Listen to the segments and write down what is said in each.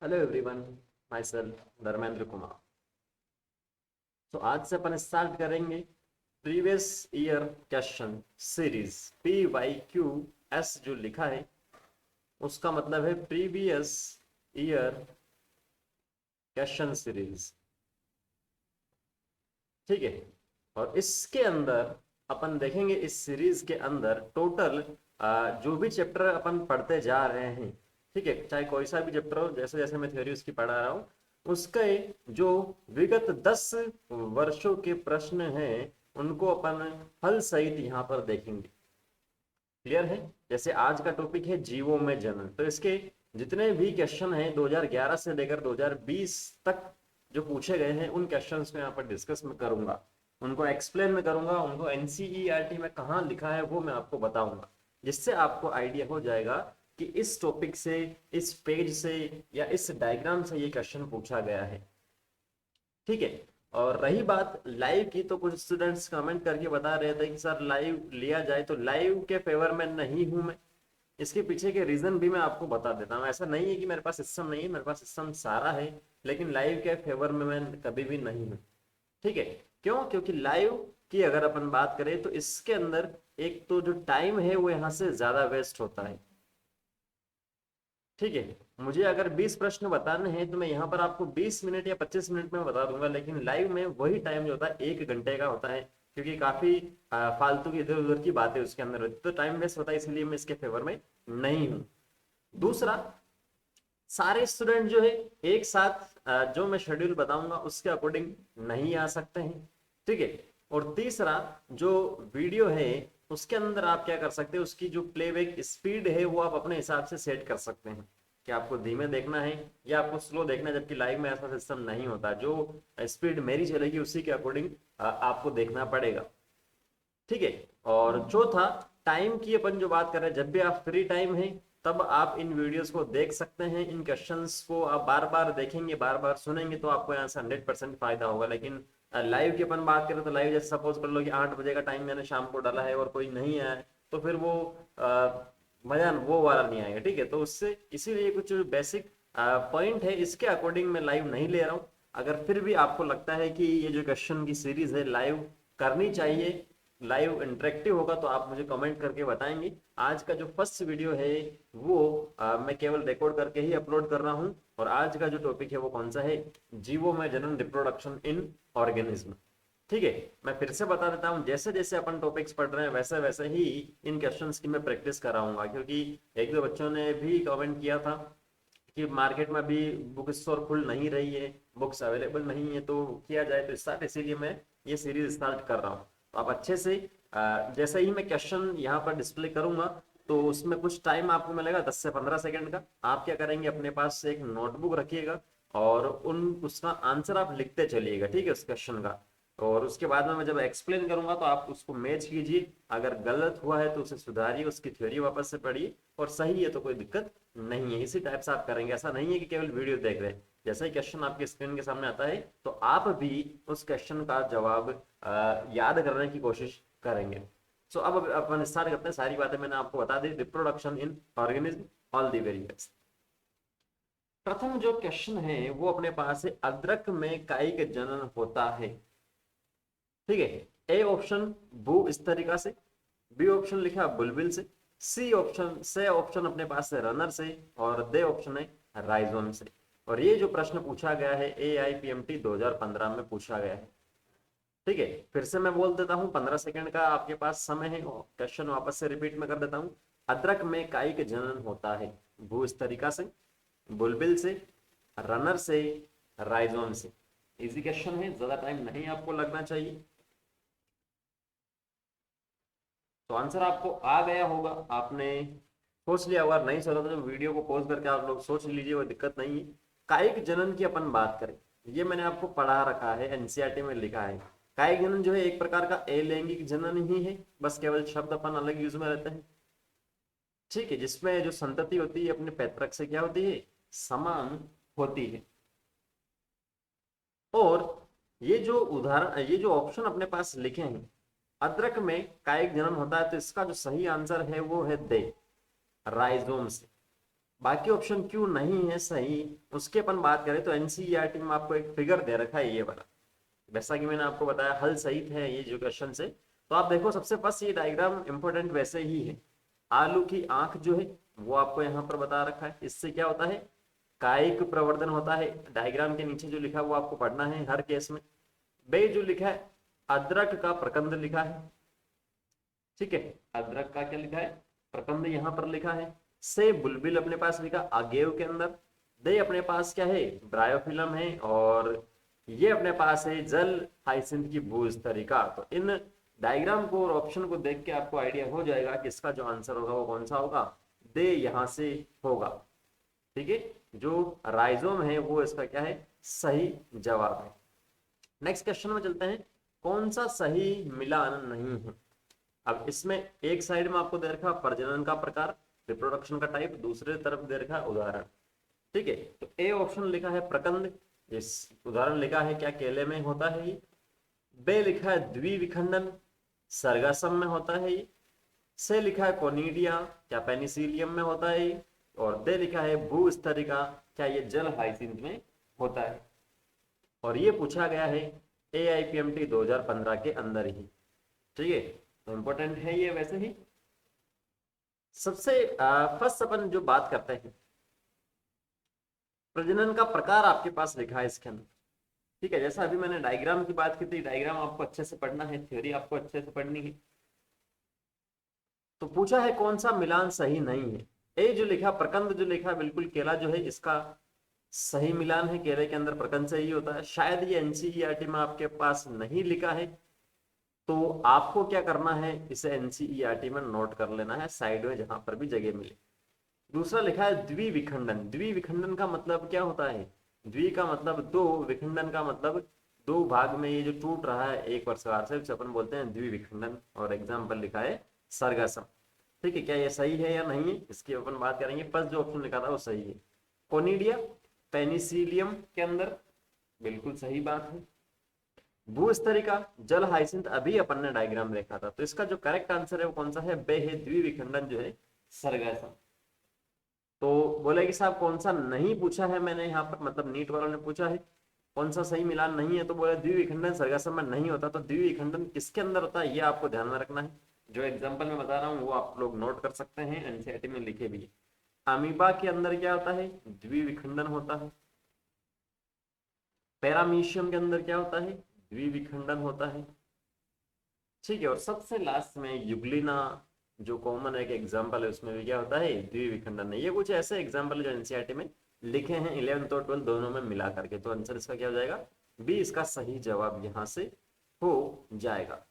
Hello everyone, my self Dharmendra Kumar. तो आज से अपन स्टार्ट करेंगे previous year question series. PYQS जो लिखा है उसका मतलब है प्रीवियस ईयर क्वेश्चन सीरीज। ठीक है। और इसके अंदर अपन देखेंगे, इस सीरीज के अंदर टोटल जो भी चैप्टर अपन पढ़ते जा रहे हैं, ठीक है, चाहे कोई सा भी चैप्टर हो, जैसे जैसे मैं थ्योरी उसकी पढ़ा रहा हूँ, उसके जो विगत 10 वर्षों के प्रश्न हैं उनको अपन हल सहित यहाँ पर देखेंगे। क्लियर है? जैसे आज का टॉपिक है जीवों में जनन, तो इसके जितने भी क्वेश्चन हैं 2011 से लेकर 2020 तक जो पूछे गए हैं उन क्वेश्चंस को यहाँ पर डिस्कस में करूंगा, उनको एक्सप्लेन में करूंगा, उनको एनसीईआरटी में कहाँ लिखा है वो मैं आपको बताऊंगा, जिससे आपको आइडिया हो जाएगा कि इस टॉपिक से, इस पेज से या इस डायग्राम से ये क्वेश्चन पूछा गया है। ठीक है। और रही बात लाइव की, तो कुछ स्टूडेंट्स कमेंट करके बता रहे थे कि सर लाइव लिया जाए, तो लाइव के फेवर में नहीं हूं मैं। इसके पीछे के रीजन भी मैं आपको बता देता हूँ। ऐसा नहीं है कि मेरे पास सिस्टम नहीं है, मेरे पास सिस्टम सारा है, लेकिन लाइव के फेवर में मैं कभी भी नहीं हूँ। ठीक है। क्यों? क्योंकि लाइव की अगर अपन बात करें तो इसके अंदर एक तो जो टाइम है वो यहाँ से ज्यादा वेस्ट होता है। ठीक है। मुझे अगर 20 प्रश्न बताने हैं तो मैं यहाँ पर आपको 20 मिनट या 25 मिनट में बता दूंगा, लेकिन लाइव में वही टाइम जो होता है 1 घंटे का होता है, क्योंकि काफी फालतू की इधर उधर की बातें उसके अंदर होती है, तो टाइम वेस्ट होता है, इसलिए मैं इसके फेवर में नहीं हूँ। दूसरा, सारे स्टूडेंट जो है एक साथ जो मैं शेड्यूल बताऊंगा उसके अकॉर्डिंग नहीं आ सकते हैं। ठीक है। और तीसरा, जो वीडियो है उसके अंदर आप क्या कर सकते हैं, उसकी जो प्लेबैक स्पीड है वो आप अपने हिसाब से सेट कर सकते हैं कि आपको धीमे देखना है या आपको स्लो देखना है, जबकि लाइव में ऐसा सिस्टम नहीं होता। जो स्पीड मेरी चलेगी उसी के अकॉर्डिंग आपको देखना पड़ेगा। ठीक है। और चौथा, टाइम की अपन जो बात कर रहे हैं, जब भी आप फ्री टाइम है तब आप इन वीडियोस को देख सकते हैं, इन क्वेश्चंस को आप बार बार देखेंगे, बार बार सुनेंगे, तो आपको यहाँ से 100% फायदा होगा। लेकिन लाइव की अपन बात करें तो लाइव जैसे सपोज कर लो कि 8 बजे का टाइम मैंने शाम को डाला है और कोई नहीं आया है, तो फिर वो मजा वो वाला नहीं आएगा। ठीक है। तो उससे इसीलिए कुछ बेसिक पॉइंट है, इसके अकॉर्डिंग मैं लाइव नहीं ले रहा हूँ। अगर फिर भी आपको लगता है कि ये जो क्वेश्चन की सीरीज है लाइव करनी चाहिए, लाइव इंटरेक्टिव होगा, तो आप मुझे कमेंट करके बताएंगे। आज का जो फर्स्ट वीडियो है वो मैं केवल रिकॉर्ड करके ही अपलोड कर रहा हूं, और आज का जो टॉपिक है वो कौन सा है, जीवो में जनन, रिप्रोडक्शन इन ऑर्गेनिज्म। ठीक है। मैं फिर से बता देता हूँ, जैसे जैसे अपन टॉपिक्स पढ़ रहे हैं वैसे वैसे ही इन क्वेश्चंस की मैं प्रैक्टिस कराऊंगा, क्योंकि एक दो बच्चों ने भी कमेंट किया था कि मार्केट में अभी बुक स्टोर खुल नहीं रही है, बुक्स अवेलेबल नहीं है, तो किया जाए तो स्टार्ट, इसीलिए मैं ये सीरीज स्टार्ट कर रहा हूँ। तो आप अच्छे से जैसे ही मैं क्वेश्चन यहाँ पर डिस्प्ले करूंगा तो उसमें कुछ टाइम आपको मिलेगा 10 से 15 सेकंड का। आप क्या करेंगे, अपने पास से एक नोटबुक रखिएगा और उन उसका आंसर आप लिखते चलिएगा। ठीक है, उस क्वेश्चन का। और उसके बाद में मैं जब एक्सप्लेन करूंगा तो आप उसको मैच कीजिए, अगर गलत हुआ है तो उसे सुधारिए, उसकी थ्योरी वापस से पढ़िए, और सही है तो कोई दिक्कत नहीं है। इसी टाइप से आप करेंगे, ऐसा नहीं है कि केवल वीडियो देख रहे हैं। जैसे ही क्वेश्चन आपके स्क्रीन के सामने आता है तो आप भी उस क्वेश्चन का जवाब याद करने की कोशिश करेंगे। सो अब अपन स्टार्ट करते हैं। सारी बातें मैंने आपको बता दी। Reproduction in organism, all the very best. प्रथम जो क्वेश्चन है वो अपने पास है, अदरक में कायिक जनन होता है। ठीक है। ए ऑप्शन भू स्तरिका से, बी ऑप्शन लिखा बुलबिल से, से ऑप्शन अपने पास है रनर से, और दे ऑप्शन है राइजोम से। और ये जो प्रश्न पूछा गया है AIPMT 2015 में पूछा गया है। ठीक है। फिर से मैं बोल देता हूँ, 15 सेकंड का आपके पास समय है, क्वेश्चन वापस से रिपीट में कर देता हूँ। अदरक में कायिक जनन होता है भू स्तरिका से, बुलबिल से, रनर से, राइजोम से। इजी क्वेश्चन है, ज्यादा टाइम नहीं आपको लगना चाहिए। तो आंसर आपको आ गया होगा, आपने सोच लिया होगा। नहीं सोचा तो वीडियो को पॉज करके आप लोग सोच लीजिए, कोई दिक्कत नहीं है। कायिक जनन की अपन बात करें, ये मैंने आपको पढ़ा रखा है, एनसीईआरटी में लिखा है। कायिक जनन जो है एक प्रकार का अलैंगिक जनन ही है, बस केवल शब्द अपन अलग यूज में रहते हैं। ठीक है। जिसमें जो संतति होती है अपने पैतृक से क्या होती है, समान होती है। और ये जो उदाहरण, ये जो ऑप्शन अपने पास लिखे हैं, अदरक में कायिक जनन होता है, तो इसका जो सही आंसर है वो है दे, राइजोम से। बाकी ऑप्शन क्यों नहीं है सही उसके अपन बात करें तो एनसीईआरटी में आपको एक फिगर दे रखा है ये वाला, जैसा कि मैंने आपको बताया हल सहित है ये जो क्वेश्चन से। तो आप देखो सबसे फर्स्ट ये डायग्राम इंपॉर्टेंट वैसे ही है, आलू की आंख जो है वो आपको यहाँ पर बता रखा है, इससे क्या होता है कायिक प्रवर्धन होता है। डायग्राम के नीचे जो लिखा है वो आपको पढ़ना है हर केस में। बे जो लिखा है अदरक का प्रकंद लिखा है, ठीक है, अदरक का क्या लिखा है प्रकंद यहाँ पर लिखा है। से बुलबिल अपने पास लिखा अगेव के अंदर। दे अपने पास क्या है ब्रायोफिलम है, और ये अपने पास है जल हाइसिंथ की बूझ तरीका। तो इन डायग्राम को और ऑप्शन को देख के आपको आइडिया हो जाएगा कि इसका जो आंसर होगा वो कौन सा होगा, दे यहां से होगा, ठीक है। जो राइजोम है वो इसका क्या है सही जवाब है। नेक्स्ट क्वेश्चन में चलते हैं, कौन सा सही मिलान नहीं है। अब इसमें एक साइड में आपको दे रखा प्रजनन का प्रकार रिप्रोडक्शन का टाइप, दूसरे तरफ दे रखा उदाहरण, ठीक है। तो ए ऑप्शन लिखा है प्रकंद, इस उदाहरण लिखा है क्या केले में होता है ये। बे लिखा है द्विविखंडन, सरगासम में होता है ये। से लिखा है कोनिडिया, क्या पेनिसिलियम में होता है ये। और दे लिखा है भूस्तरिका, क्या ये जल हाइसिंथ में होता है। और ये पूछा गया है AIPMT 2015 के अंदर ही, ठीक है। तो इंपॉर्टेंट है ये वैसे ही। सबसे फर्स्ट अपन जो बात करते हैं प्रजनन का प्रकार आपके पास लिखा है इसके अंदर, ठीक है। जैसा अभी मैंने डायग्राम की बात की थी, डायग्राम आपको अच्छे से पढ़ना है, थ्योरी आपको अच्छे से पढ़नी है। तो पूछा है कौन सा मिलान सही नहीं है। ए जो लिखा प्रकंद जो लिखा बिल्कुल केला जो है इसका सही मिलान है, केले के अंदर प्रकंद से ही होता है। शायद ये एनसीईआरटी में आपके पास नहीं लिखा है, तो आपको क्या करना है इसे एनसीईआरटी में नोट कर लेना है साइड में जहां पर भी जगह मिले। दूसरा लिखा है द्विविखंडन, द्विविखंडन का मतलब क्या होता है, द्वि का मतलब दो, विखंडन का मतलब दो भाग में ये जो टूट रहा है एक प्रकार से उसे अपन बोलते हैं द्विविखंडन। और एग्जाम्पल लिखा है सरगासम, ठीक है। क्या ये सही है या नहीं है इसकी अपन बात करेंगे। फर्स्ट जो ऑप्शन लिखा था वो सही है। कोनिडिया पेनिसिलियम के अंदर बिल्कुल सही बात है। भूस्तरिका जल हाइसिंथ अभी अपन ने डायग्राम देखा था, तो इसका जो करेक्ट आंसर है वो कौन सा है, बे है द्विविखंडन जो है सरगासम। तो बोले कि साहब कौन सा नहीं पूछा है मैंने यहाँ पर, मतलब नीट वालों ने पूछा है कौन सा सही मिलान नहीं है, तो बोले द्विविखंडन सरगासम में नहीं होता। तो द्विविखंडन किसके अंदर होता है ये आपको ध्यान में रखना है। जो एग्जाम्पल में बता रहा हूँ वो आप लोग नोट कर सकते हैं, एनसीईआरटी में लिखे भी है। अमीबा के अंदर क्या होता है द्विविखंडन होता है। पैरामीशियम के अंदर क्या होता है द्विविखंडन होता है, ठीक है। और सबसे लास्ट में युग्लिना जो कॉमन एक एग्जांपल है उसमें भी क्या होता है द्विविखंडन है। ये कुछ ऐसे एग्जांपल जो एनसीईआरटी में लिखे हैं 11th और 12th दोनों में मिला करके। तो आंसर इसका क्या हो जाएगा बी, इसका सही जवाब यहां से हो जाएगा।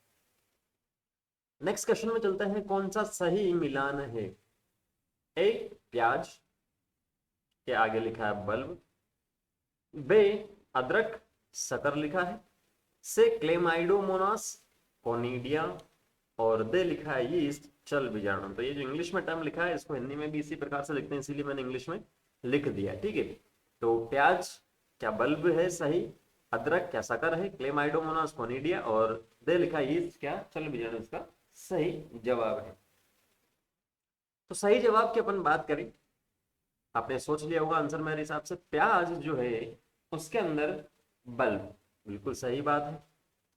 नेक्स्ट क्वेश्चन में चलते हैं, कौन सा सही मिलान है। ए प्याज के आगे लिखा है बल्ब, बे अदरक शक्कर लिखा है, से क्लेमाइडोमोनास कोनिडिया, और दे लिखा है यीस्ट चल बीजाणु। तो ये जो इंग्लिश में टर्म लिखा है इसको हिंदी में भी इसी प्रकार से लिखते हैं, इसीलिए मैंने इंग्लिश में लिख दिया, ठीक है। तो प्याज क्या बल्ब है सही, अदरक क्या शक्कर है, क्लेमाइडोमोनास कोनिडिया, और दे लिखा है यीस्ट क्या चल बीजाणु इसका सही जवाब है। तो सही जवाब की अपन बात करें, आपने सोच लिया होगा आंसर मेरे हिसाब से, प्याज जो है उसके अंदर बल्ब बिल्कुल सही बात है,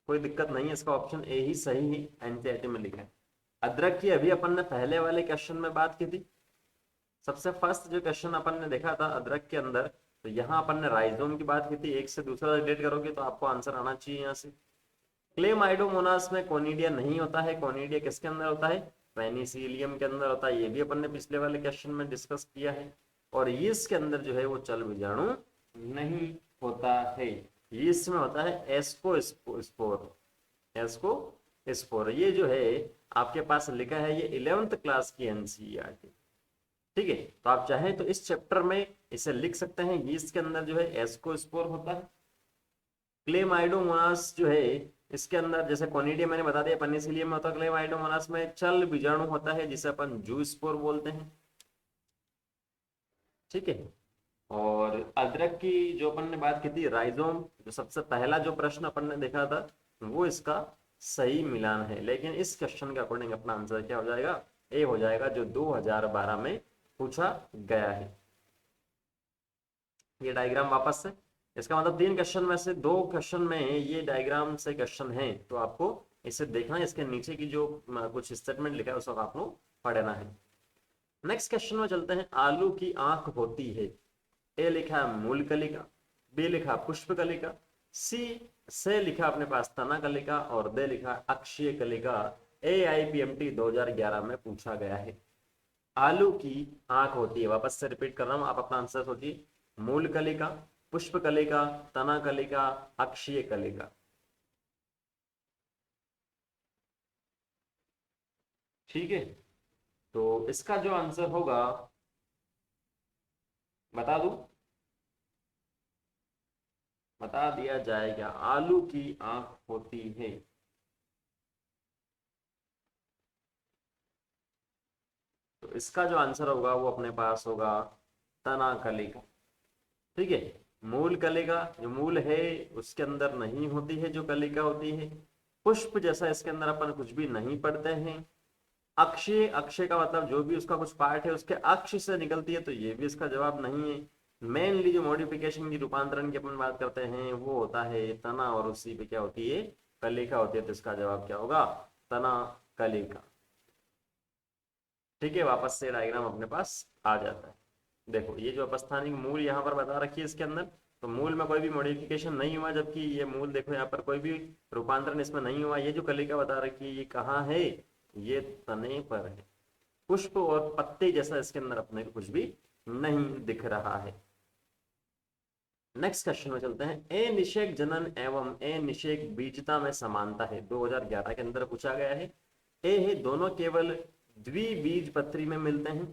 कोई दिक्कत नहीं है, इसका ऑप्शन ए ही सही है, एनसीईआरटी में लिखा है। अदरक की अभी अपन ने पहले वाले क्वेश्चन में बात की थी, सबसे फर्स्ट जो क्वेश्चन अपन ने देखा था अदरक के अंदर, तो यहाँ अपन ने राइजोम की बात की थी, एक से दूसरा रिलेट करोगे तो आपको आंसर आना चाहिए यहाँ से। क्लेमाइडोमोनास में कोनिडिया नहीं होता है, कोनिडिया किसके अंदर होता है पेनिसिलियम के अंदर होता है, ये भी अपन ने पिछले वाले क्वेश्चन में डिस्कस किया है। और यीस्ट के अंदर जो है वो चल बीजाणु नहीं होता है, यीस्ट में होता है एस्कोस्पोर, एस्कोस्पोर। ये जो है आपके पास लिखा है ये 11th क्लास की एनसीईआरटी, ठीक है। तो आप चाहें तो इस चैप्टर में इसे लिख सकते हैं, यीस्ट के अंदर जो है एस्कोस्पोर होता है। क्लेमाइडोमोनास जो है इसके अंदर जैसे कोनिडिया मैंने बता दिया पेनिसिलियम में होता है, क्लेमाइडोमोनास में चल बीजाणु होता है जिसे अपन जूस्पोर बोलते हैं, ठीक है। और अदरक की जो अपन ने बात की थी राइजोम, जो सबसे पहला जो प्रश्न अपन ने देखा था वो इसका सही मिलान है। लेकिन इस क्वेश्चन के अकॉर्डिंग अपना आंसर क्या हो जाएगा, ए हो जाएगा, जो 2012 में पूछा गया है। ये डायग्राम वापस से, इसका मतलब 3 क्वेश्चन में से 2 क्वेश्चन में ये डायग्राम से क्वेश्चन है, तो आपको इसे देखना है, इसके नीचे की जो कुछ स्टेटमेंट लिखा है उसको आपको पढ़ना है। नेक्स्ट क्वेश्चन में चलते हैं। आलू की आंख होती है। ए लिखा है मूल कलिका, बी लिखा पुष्प कलिका, सी से लिखा अपने पास तना कलिका और दे लिखा अक्षीय कलिका। AIPMT 2011 में पूछा गया है। आलू की आंख होती है, वापस से रिपीट कर रहा हूं, आप अपना आंसर सोचिए। मूल कलिका, पुष्प कलिका, तना कलिका, अक्षीय कलिका। ठीक है, तो इसका जो आंसर होगा बता दूं, बता दिया जाएगा। आलू की आंख होती है, तो इसका जो आंसर होगा वो अपने पास होगा तना कलिका। ठीक है, मूल कलिका जो मूल है उसके अंदर नहीं होती है जो कलिका होती है। पुष्प जैसा इसके अंदर अपन कुछ भी नहीं पढ़ते हैं। अक्षय, अक्षय का मतलब जो भी उसका कुछ पार्ट है उसके अक्ष से निकलती है, तो ये भी इसका जवाब नहीं है। मेनली जो मॉडिफिकेशन की रूपांतरण की अपन बात करते हैं वो होता है तना, और उसी पे क्या होती है कलिका होती है, तो इसका जवाब क्या होगा तना कलिका। ठीक है, वापस से डायग्राम अपने पास आ जाता है। देखो ये जो अपस्थानिक मूल यहाँ पर बता रखी है इसके अंदर, तो मूल में कोई भी मॉडिफिकेशन नहीं हुआ, जबकि ये मूल देखो यहाँ पर कोई भी रूपांतरण इसमें नहीं हुआ। ये जो कलिका बता रखी है ये कहाँ है, ये तने पर है। पुष्प और पत्ते जैसा इसके अंदर अपने को कुछ भी नहीं दिख रहा है। नेक्स्ट क्वेश्चन में चलते हैं। ए निषेक जनन एवं ए निषेक बीजता में समानता है, 2011 के अंदर पूछा गया है। ए है दोनों केवल द्विबीजपत्री में मिलते हैं,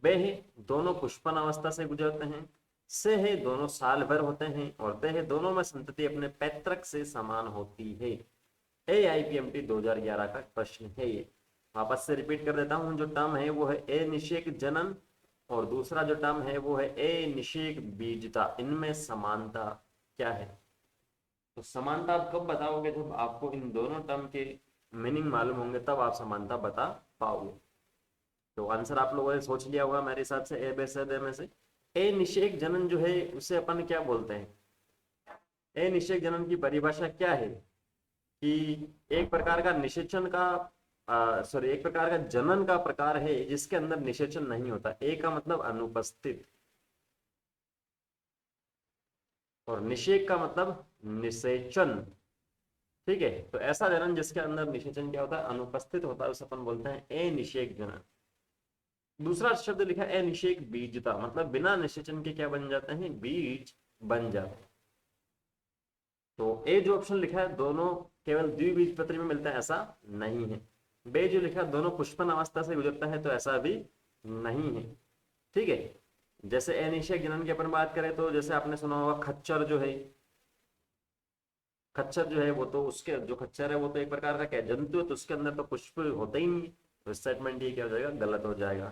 बे है दोनों पुष्पन अवस्था से गुजरते हैं, से है दोनों साल भर होते हैं, और दे है दोनों में संतति अपने पैतृक से समान होती है। AIPMT 2011 का प्रश्न है ये। वापस से रिपीट कर देता हूं, जो टर्म है वो है ए निषेक जनन, और दूसरा जो टर्म है वो है ए निषेक बीजता। इनमें समानता क्या है? तो समानता आप कब बताओगे? जब आपको इन दोनों टर्म के मीनिंग मालूम होंगे, तब आप समानता बता पाओगे। तो आंसर आप लोगों ने सोच लिया होगा मेरे हिसाब से, ए बे से दे में से। ए निषेक जनन जो है उसे अपन क्या बोलते हैं? ए निषेक जनन की परिभाषा क्या है कि एक प्रकार का निषेचन का सॉरी एक प्रकार का जनन का प्रकार है जिसके अंदर निषेचन नहीं होता। ए का मतलब अनुपस्थित, और निषेक का मतलब निषेचन। ठीक है, तो ऐसा जनन जिसके अंदर निषेचन क्या होता है, अनुपस्थित होता है, उसे अपन बोलते हैं ए निषेक जनन। दूसरा शब्द लिखा है निषेक बीजता, मतलब बिना निषेचन के क्या बन जाते हैं, बीज बन जाते हैं। तो ए जो ऑप्शन लिखा है दोनों केवल द्विबीजपत्री में मिलता है, ऐसा नहीं है। बे जो लिखा है दोनों पुष्पन अवस्था से गुजरता है, तो ऐसा भी नहीं है। ठीक है, जैसे अनिषेक जनन की अपन बात करें तो जैसे आपने सुना होगा खच्चर जो है, खच्चर जो है वो तो उसके जो खच्चर है वो तो एक प्रकार का क्या जंतु है, तो उसके अंदर तो पुष्प होते ही नहीं, तो स्टेटमेंट ये क्या हो जाएगा, गलत हो जाएगा।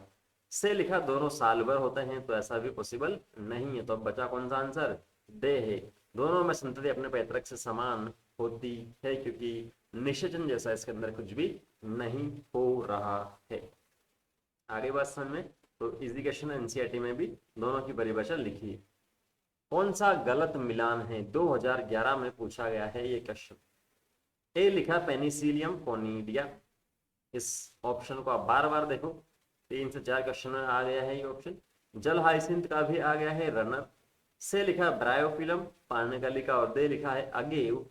से लिखा दोनों साल भर होते हैं, तो ऐसा भी पॉसिबल नहीं है। तो अब बचा कौन सा आंसर, दे है दोनों में संतति अपने पैतृक से समान होती है, क्योंकि निषेचन जैसा इसके अंदर कुछ भी नहीं हो रहा है। आगे बात समझ में, तो इजी क्वेश्चन एनसीईआरटी में भी दोनों की परिभाषा लिखी है। कौन सा गलत मिलान है, 2011 में पूछा गया है ये क्वेश्चन। ए लिखा पेनिसिलियम कोनिडिया, इस ऑप्शन को आप बार बार देखो, 3 से 4 क्वेश्चन में आ गया है ये ऑप्शन। जल हाइसिंथ का भी आ गया है रनर। से लिखा ब्रायोफिलम पार्नगलिका, और दे लिखा है अगेव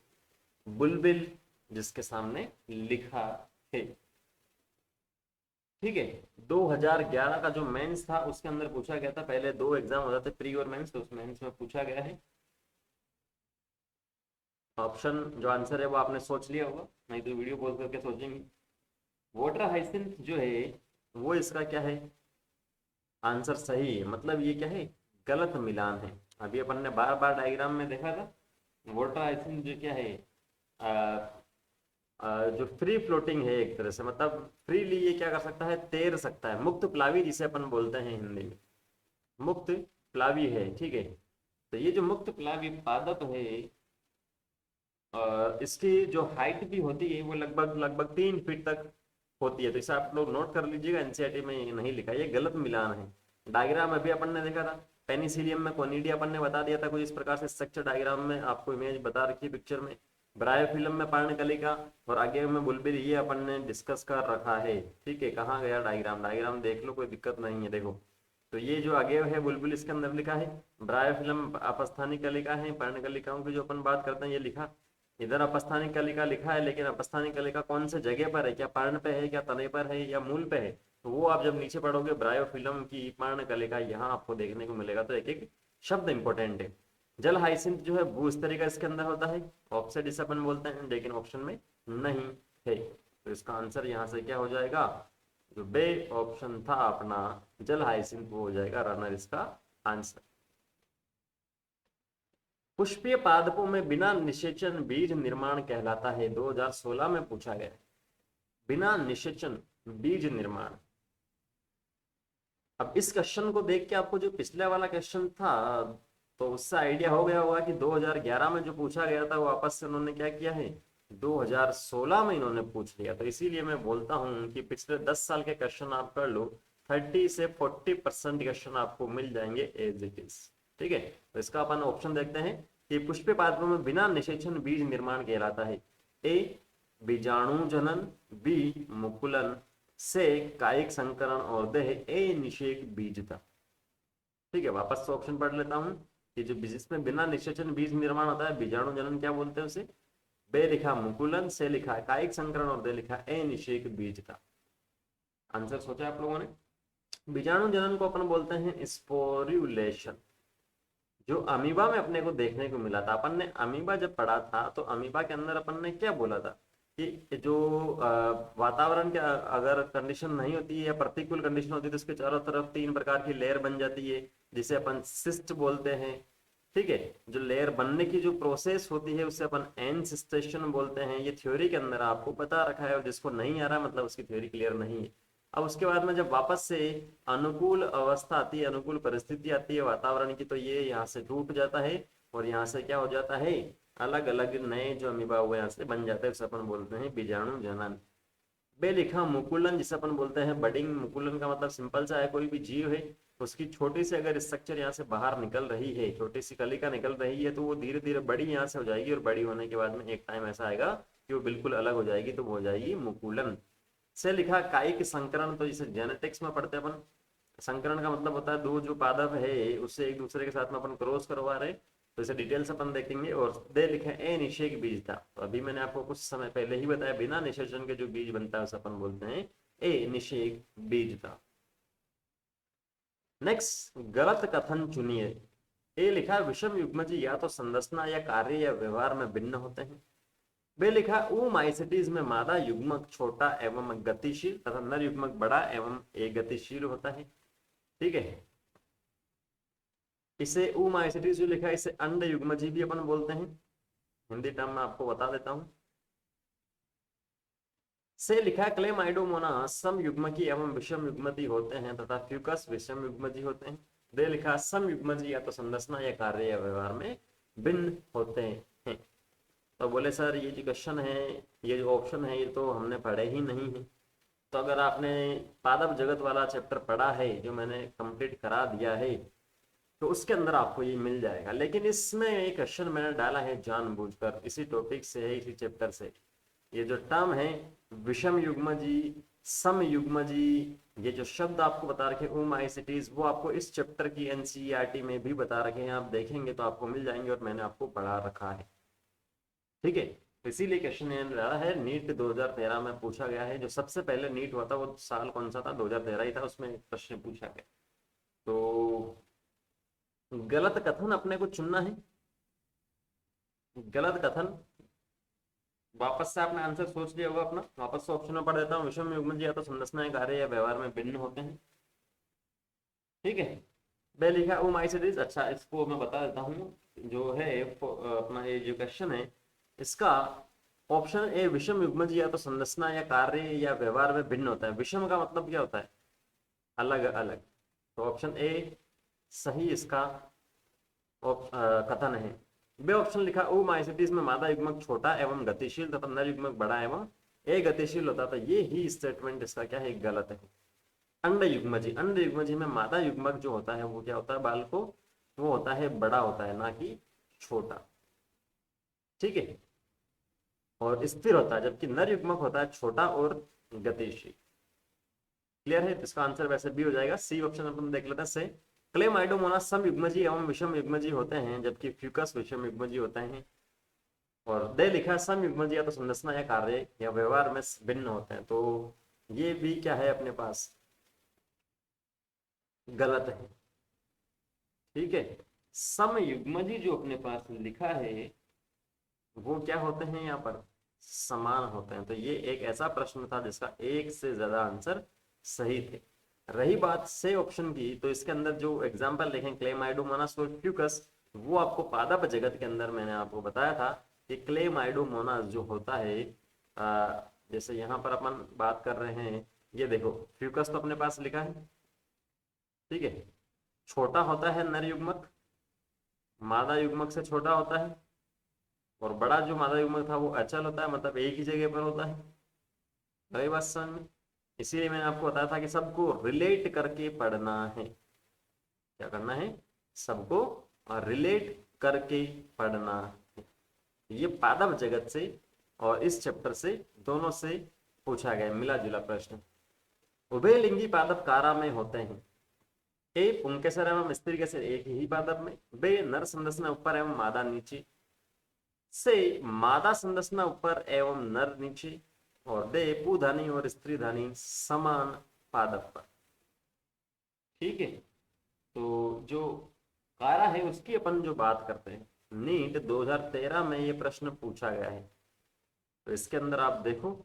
बुलबिल, जिसके सामने लिखा है। ठीक है, 2011 का जो मेंस था उसके अंदर पूछा गया था, पहले 2 एग्जाम होते थे, प्री और मेंस, तो उस मेंस में पूछा गया है। ऑप्शन जो आंसर है वो आपने सोच लिया होगा, नहीं तो वीडियो पॉज करके सोचेंगे। वाटर हाइसिंथ जो है वो इसका क्या है, आंसर सही है, मतलब ये क्या है, गलत मिलान है। अभी अपन ने बार बार डायग्राम में देखा था, वाटर हाइसिंथ जो क्या है, जो फ्री फ्लोटिंग है एक तरह से, मतलब फ्रीली ये क्या कर सकता है, तैर सकता है, मुक्त प्लावी जिसे अपन बोलते हैं हिंदी में, मुक्त प्लावी है। ठीक है, तो ये जो मुक्त प्लावी पादप है, इसकी जो हाइट भी होती है वो लगभग लगभग 3 फीट तक होती है। तो इसे आप लोग नोट कर लीजिएगा, एनसीईआरटी में ये नहीं लिखा, ये गलत मिलान है। डायग्राम अभी अपन ने देखा था, पेनिसिलियम में कोनिडिया अपन ने बता दिया था कुछ इस प्रकार से स्ट्रक्चर डायग्राम में, आपको इमेज बता रखी है पिक्चर में। ब्रायोफिलम में पर्णकलिका, और आगे में बुलबिल, ये अपन ने डिस्कस कर रखा है। ठीक है, कहाँ गया डायग्राम, डायग्राम देख लो, कोई दिक्कत नहीं है। देखो तो ये जो आगे है बुलबुल, इसके अंदर लिखा है ब्रायोफिलम अपस्थानिक कलिका है, पर्णकलिकाओं की जो अपन बात करते हैं ये लिखा। इधर अपस्थानिक कलिका लिखा है, लेकिन अपस्थानिक कलिका कौन से जगह पर है, क्या पर्ण पे है, क्या तने पर है, या मूल पे है, तो वो आप जब नीचे पढ़ोगे ब्रायोफिलम की पर्ण कलिका यहाँ आपको देखने को मिलेगा। तो एक एक शब्द इंपॉर्टेंट है। जल हाइसिंथ जो है भूस्तरी का इसके अंदर होता है, ऑप्शन जिसे अपन बोलते हैं, लेकिन ऑप्शन में नहीं है। तो इसका आंसर यहाँ से क्या हो जाएगा, जो बे ऑप्शन था अपना जल हाइसिंथ, वो हो जाएगा रनर इसका आंसर। पुष्पीय पादपों में बिना निषेचन बीज निर्माण कहलाता है, 2016 में पूछा गया। बिना निषेचन बीज निर्माण। अब इस क्वेश्चन को देख के आपको जो पिछले वाला क्वेश्चन था तो उससे आइडिया हो गया होगा कि 2011 में जो पूछा गया था वो वापस से उन्होंने क्या किया है, 2016 में इन्होंने पूछ लिया। तो इसीलिए मैं बोलता हूं कि पिछले 10 साल के क्वेश्चन आप कर लो, 30 से 40% क्वेश्चन आपको मिल जाएंगे एज इट इज। ठीक है, तो इसका अपन ऑप्शन देखते हैं कि पुष्पीय पादपों में बिना निषेचन बीज निर्माण कहलाता है। ए बीजाणु जनन, बी मुकुलन, से कायिक संकरण, और दे ए निषेक बीजता। ठीक है, वापस से ऑप्शन पढ़ लेता हूं कि जो जिसमें बिना निषेचन बीज निर्माण होता है, बीजाणु जनन क्या बोलते हैं उसे, बे लिखा मुकुलन, से लिखा कायिक संकरण, और दे लिखा ए निषेक बीजता। आंसर सोचा आप लोगों ने। बीजाणु जनन को अपन बोलते हैं स्पोर्युलेशन, जो अमीबा में अपने को देखने को मिला था। अपन ने अमीबा जब पढ़ा था तो अमीबा के अंदर अपन ने क्या बोला था कि जो वातावरण के अगर कंडीशन नहीं होती है या प्रतिकूल कंडीशन होती है तो उसके चारों तरफ 3 प्रकार की लेयर बन जाती है, जिसे अपन सिस्ट बोलते हैं। ठीक है, जो लेयर बनने की जो प्रोसेस होती है उसे अपन एनसिस्टेशन बोलते हैं। ये थ्योरी के अंदर आपको बता रखा है, और जिसको नहीं आ रहा मतलब उसकी थ्योरी क्लियर नहीं है। अब उसके बाद में जब वापस से अनुकूल अवस्था आती है, अनुकूल परिस्थिति आती है वातावरण की, तो ये यहाँ से टूट जाता है और यहाँ से क्या हो जाता है, अलग अलग नए जो अमीबा हुए यहाँ से बन जाते हैं, उसे अपन बोलते हैं बीजाणु जनन। बे लिखा मुकुलन, जिसे अपन बोलते हैं बडिंग। मुकुलन का मतलब सिंपल सा है, कोई भी जीव है उसकी छोटी सी अगर स्ट्रक्चर यहाँ से बाहर निकल रही है, छोटी सी कलिका निकल रही है, तो वो धीरे धीरे बड़ी यहाँ से हो जाएगी, और बड़ी होने के बाद में एक टाइम ऐसा आएगा कि वो बिल्कुल अलग हो जाएगी, तो वो हो जाएगी मुकुलन। से लिखा कायिक संकरण, तो जिसे जेनेटिक्स में पढ़ते हैं अपन। संकरण का मतलब होता है दो जो पादप है उससे एक दूसरे के साथ में अपन क्रॉस करवा रहे, तो इसे डिटेल्स अपन देखेंगे। और दे लिखा ए निषेक बीज था, तो अभी मैंने आपको कुछ समय पहले ही बताया बिना निषेचन के जो बीज बनता है उसे अपन बोलते हैं ए निषेक बीज था। नेक्स्ट, गलत कथन चुनिए। ए लिखा विषम युग्मजी या तो संरचना या कार्य या व्यवहार में भिन्न होते हैं। बे लिखा ओमाइसीटीज में मादा युग्मक छोटा एवं गतिशील तथा नर युग्मक बड़ा एवं गतिशील होता है। ठीक है, इसे ओमाइसीटीज जो लिखा है इसे अंड युग्मजी भी अपन बोलते हैं, हिंदी टर्म में आपको बता देता हूं। से लिखा क्लेमाइडोमोना सम युग्मकी एवं विषम युग्मती होते हैं तथा फ्यूकस विषम युग्मजी होते हैं। दे लिखा सम युग्मजी या तो संरचना या कार्य या व्यवहार में भिन्न होते हैं। तो बोले सर ये जो क्वेश्चन है, ये जो ऑप्शन है, ये तो हमने पढ़े ही नहीं है। तो अगर आपने पादप जगत वाला चैप्टर पढ़ा है जो मैंने कंप्लीट करा दिया है तो उसके अंदर आपको ये मिल जाएगा, लेकिन इसमें एक क्वेश्चन मैंने डाला है जानबूझकर, इसी टॉपिक से है, इसी चैप्टर से। ये जो टर्म है विषम युग्मजी, सम युग्मजी, ये जो शब्द आपको बता रखे ओमाइसीटीज, वो आपको इस चैप्टर की एनसीईआरटी में भी बता रखे हैं। आप देखेंगे तो आपको मिल जाएंगे, और मैंने आपको पढ़ा रखा है। ठीक है, इसीलिए क्वेश्चन रहा है नीट 2013 में पूछा गया है। जो सबसे पहले नीट हुआ था वो साल कौन सा था, 2013 ही था, उसमें प्रश्न पूछा गया। तो गलत कथन अपने को चुनना है। गलत कथन, वापस से आपने आंसर सोच लिया होगा अपना, वापस से ऑप्शन में पढ़ देता हूँ। विषम युग्मज या तो संरचना कार्य या व्यवहार में भिन्न होते हैं। ठीक है, बे लिखा ओमाइसीटीज। अच्छा, इसको मैं बता देता हूँ, जो है अपना ये जो क्वेश्चन है इसका ऑप्शन ए विषम युग्मज या तो संरचना या कार्य या व्यवहार में भिन्न होता है। विषम का मतलब क्या होता है, अलग अलग, तो ऑप्शन ए सही इसका कथन है। बे ऑप्शन लिखा ओमाइसीटीज में मादा युग्मक छोटा एवं गतिशील तथा नर युग्मक बड़ा एवं गतिशील होता, तो ये ही स्टेटमेंट इसका क्या है, गलत है। अंड युग्मजी, अंड युग्मजी में मादा युग्मक जो होता है वो क्या होता है बाल को, वो होता है बड़ा होता है, ना कि छोटा। ठीक है, और स्थिर होता है, जबकि नर युग्मक होता है छोटा और गतिशील। क्लियर है, तो इसका आंसर वैसे भी हो जाएगा सी ऑप्शन अपन देख लेते हैं से। क्लेमाइडोमोनास सम युग्मजी एवं विषम युग्मजी होते हैं, जबकि फ्यूकस विषम युग्मजी होते हैं। और दे लिखा है सम युग्मजी या तो संरचना या कार्य या व्यवहार में भिन्न होते हैं, तो ये भी क्या है अपने पास, गलत है। ठीक है, सम युग्मजी जो अपने पास लिखा है वो क्या होते हैं, यहाँ पर समान होते हैं। तो ये एक ऐसा प्रश्न था जिसका एक से ज्यादा आंसर सही थे। रही बात से ऑप्शन की, तो इसके अंदर जो एग्जांपल देखें क्लेमाइडोमोनास और फ्यूकस, वो आपको पादप जगत के अंदर मैंने आपको बताया था कि क्लेमाइडोमोनास जो होता है, जैसे यहाँ पर अपन बात कर रहे हैं, ये देखो फ्यूकस तो अपने पास लिखा है। ठीक है, छोटा होता है नर युग्मक, मादा युग्मक से छोटा होता है, और बड़ा जो मादा युग्मक था वो अचल होता है, मतलब एक ही जगह पर होता है। वही बात समझ में, इसीलिए मैंने आपको बताया था कि सबको रिलेट करके पढ़ना है। क्या करना है, सबको रिलेट करके पढ़ना है। ये पादप जगत से और इस चैप्टर से, दोनों से पूछा गया मिला जुला प्रश्न। उभयलिंगी पादप कारा में होते हैं। ए पुंकेसर एवं स्त्री के सिर एक ही पादप में, बे नर संरचना ऊपर एवं मादा नीचे, से मादा संरचना ऊपर एवं नर नीचे, और दे पुधानी और स्त्री धानी समान पादप पर। ठीक है, तो जो कारा है उसकी अपन जो बात करते हैं, नीट 2013 में ये प्रश्न पूछा गया है। तो इसके अंदर आप देखो,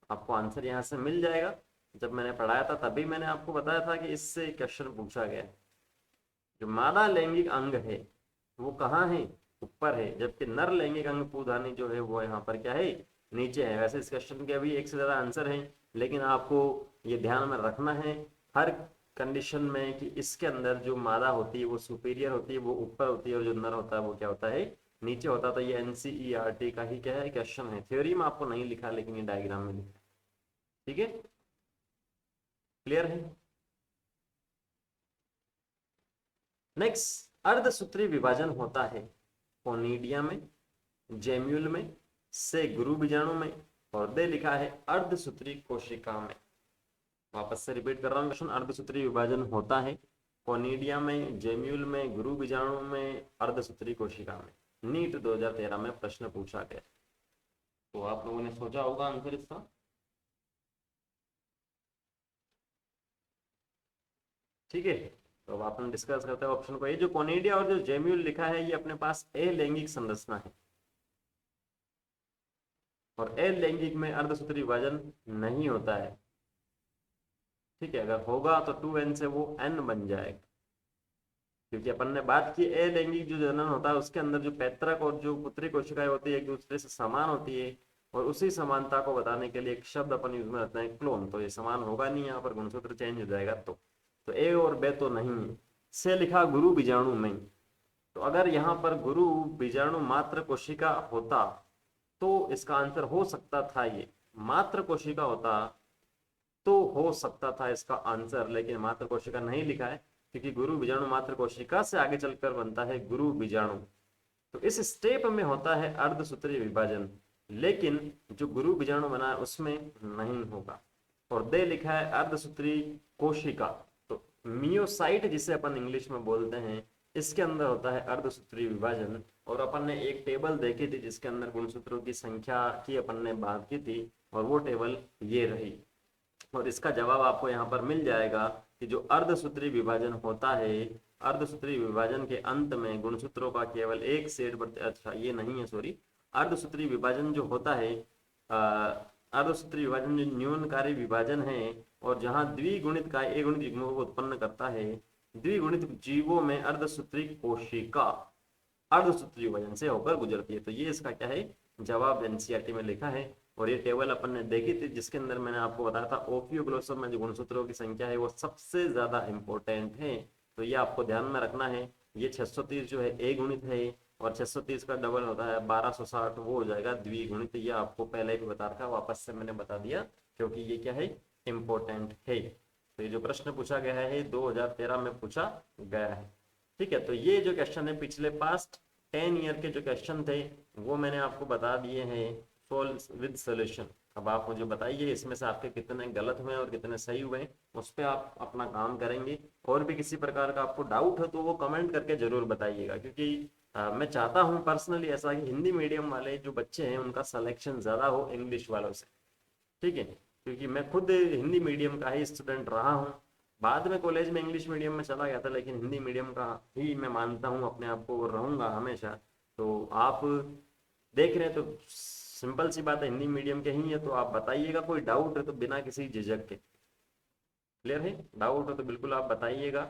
आपको आंसर यहाँ से मिल जाएगा। जब मैंने पढ़ाया था तभी मैंने आपको बताया था कि इससे क्वेश्चन पूछा गया है। जो मादा लैंगिक अंग है वो कहाँ है, ऊपर है, जबकि नर लैंगिक अंग पुधानी जो है वो यहाँ पर क्या है, नीचे है। वैसे इस क्वेश्चन के अभी एक से ज्यादा आंसर है, लेकिन आपको ये ध्यान में रखना है हर कंडीशन में कि इसके अंदर जो मादा होती है वो सुपीरियर होती है, वो ऊपर होती है, और जो नर होता है वो क्या होता है, नीचे होता है। तो ये एनसीईआरटी का ही क्या है, क्वेश्चन है। थ्योरी में आपको नहीं लिखा, लेकिन ये डायग्राम में लिखा। ठीक है, क्लियर है। नेक्स्ट, अर्धसूत्री विभाजन होता है कोनिडिया में, जेम्यूल में, से गुरु बीजाणु में, और दे लिखा है अर्धसूत्री कोशिका में। वापस से रिपीट कर रहा हूँ क्वेश्चन, अर्धसूत्री विभाजन होता है कोनिडिया में, जेम्यूल में, गुरु बीजाणु में, अर्धसूत्री कोशिका में। नीट 2013 में प्रश्न पूछा गया। तो आप लोगों ने सोचा होगा आंसर इसका। ठीक है, तो अब अपन डिस्कस करते हैं ऑप्शन को। ये जो कोनिडिया और जो जेम्यूल लिखा है ये अपने पास अलैंगिक संरचना है, और अलैंगिक में अर्धसूत्री विभाजन नहीं होता है। ठीक है, अगर होगा तो 2n से वो n बन जाएगा, क्योंकि अपन ने बात की अलैंगिक जो जनन होता है उसके अंदर जो पैतृक और जो पुत्री कोशिकाएं होती है एक दूसरे से समान होती है, और उसी समानता को बताने के लिए एक शब्द अपन यूज में रखते हैं क्लोन। तो ये समान होगा नहीं, यहाँ पर गुणसूत्र चेंज हो जाएगा। तो ए और बे तो नहीं है। से लिखा गुरु बीजाणु में, तो अगर यहाँ पर गुरु बीजाणु मात्र कोशिका होता तो इसका आंसर हो सकता था, ये मात्र कोशिका होता तो हो सकता था इसका आंसर, लेकिन मात्र कोशिका नहीं लिखा है, क्योंकि गुरु बीजाणु मात्र कोशिका से आगे चलकर बनता है गुरु बीजाणु। तो इस स्टेप में होता है अर्धसूत्रीय विभाजन, लेकिन जो गुरु बीजाणु बना है उसमें नहीं होगा। और दे लिखा है अर्धसूत्री कोशिका, तो मियोसाइट जिसे अपन इंग्लिश में बोलते हैं, इसके अंदर होता है अर्धसूत्री विभाजन। और अपन ने एक टेबल देखी थी जिसके अंदर गुणसूत्रों की संख्या की अपन ने बात की थी, और वो टेबल ये रही। और इसका जवाब आपको यहाँ पर मिल जाएगा कि जो अर्धसूत्री विभाजन होता है, अर्धसूत्री विभाजन के अंत में गुणसूत्रों का केवल एक सेट अच्छा ये नहीं है, सॉरी, अर्धसूत्री विभाजन जो होता है, अर्धसूत्री विभाजन जो न्यूनकारी विभाजन है, और जहाँ द्विगुणित का एक गुणित युग्मों को उत्पन्न करता है, द्विगुणित जीवों में अर्धसूत्री कोशिका अर्धसूत्री विभाजन से होकर गुजरती है। तो ये इसका क्या है, जवाब एनसीईआरटी में लिखा है। और ये टेबल अपन ने देखी थी जिसके अंदर मैंने आपको बताया था ओफियोग्लोसम में जो गुणसूत्रों की संख्या है वो सबसे ज्यादा इंपॉर्टेंट है। तो ये आपको ध्यान में रखना है। ये 630 जो है ए गुणित है, और 630 का डबल होता है 1260, वो हो जाएगा द्विगुणित। ये आपको पहले भी बता रखा, वापस से मैंने बता दिया क्योंकि ये क्या है, इंपॉर्टेंट है। तो ये जो प्रश्न पूछा गया है 2013 में पूछा गया है। ठीक है, तो ये जो क्वेश्चन है पिछले पास्ट 10 ईयर के जो क्वेश्चन थे वो मैंने आपको बता दिए हैं सोल्व विद सोल्यूशन। अब आप मुझे बताइए इसमें से आपके कितने गलत हुए और कितने सही हुए, उस पर आप अपना काम करेंगे। और भी किसी प्रकार का आपको डाउट हो तो वो कमेंट करके जरूर बताइएगा, क्योंकि मैं चाहता हूँ पर्सनली ऐसा कि हिंदी मीडियम वाले जो बच्चे हैं उनका सिलेक्शन ज़्यादा हो इंग्लिश वालों से। ठीक है, क्योंकि मैं खुद हिंदी मीडियम का ही स्टूडेंट रहा हूँ, बाद में कॉलेज में इंग्लिश मीडियम में चला गया था, लेकिन हिंदी मीडियम का ही मैं मानता हूँ अपने आप को, रहूँगा हमेशा। तो आप देख रहे हैं तो सिंपल सी बात है, हिंदी मीडियम के ही है, तो आप बताइएगा। कोई डाउट है तो बिना किसी झिझक के, क्लियर है, डाउट हो तो बिल्कुल आप बताइएगा,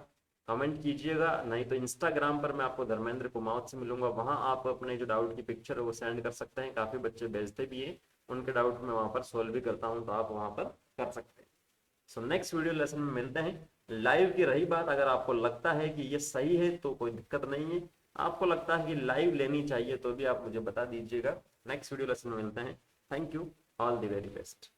कमेंट कीजिएगा। नहीं तो इंस्टाग्राम पर मैं आपको धर्मेंद्र कुमावत से मिलूंगा, वहां आप अपने जो डाउट की पिक्चर है वो सेंड कर सकते हैं। काफी बच्चे भेजते भी हैं, उनके डाउट मैं वहां पर सोल्व भी करता हूं, तो आप वहां पर कर सकते हैं। सो नेक्स्ट वीडियो लेसन में मिलते हैं। लाइव की रही बात, अगर आपको लगता है कि ये सही है तो कोई दिक्कत नहीं है, आपको लगता है कि लाइव लेनी चाहिए तो भी आप मुझे बता दीजिएगा। नेक्स्ट वीडियो लेसन में मिलते हैं। Thank you, all the very best.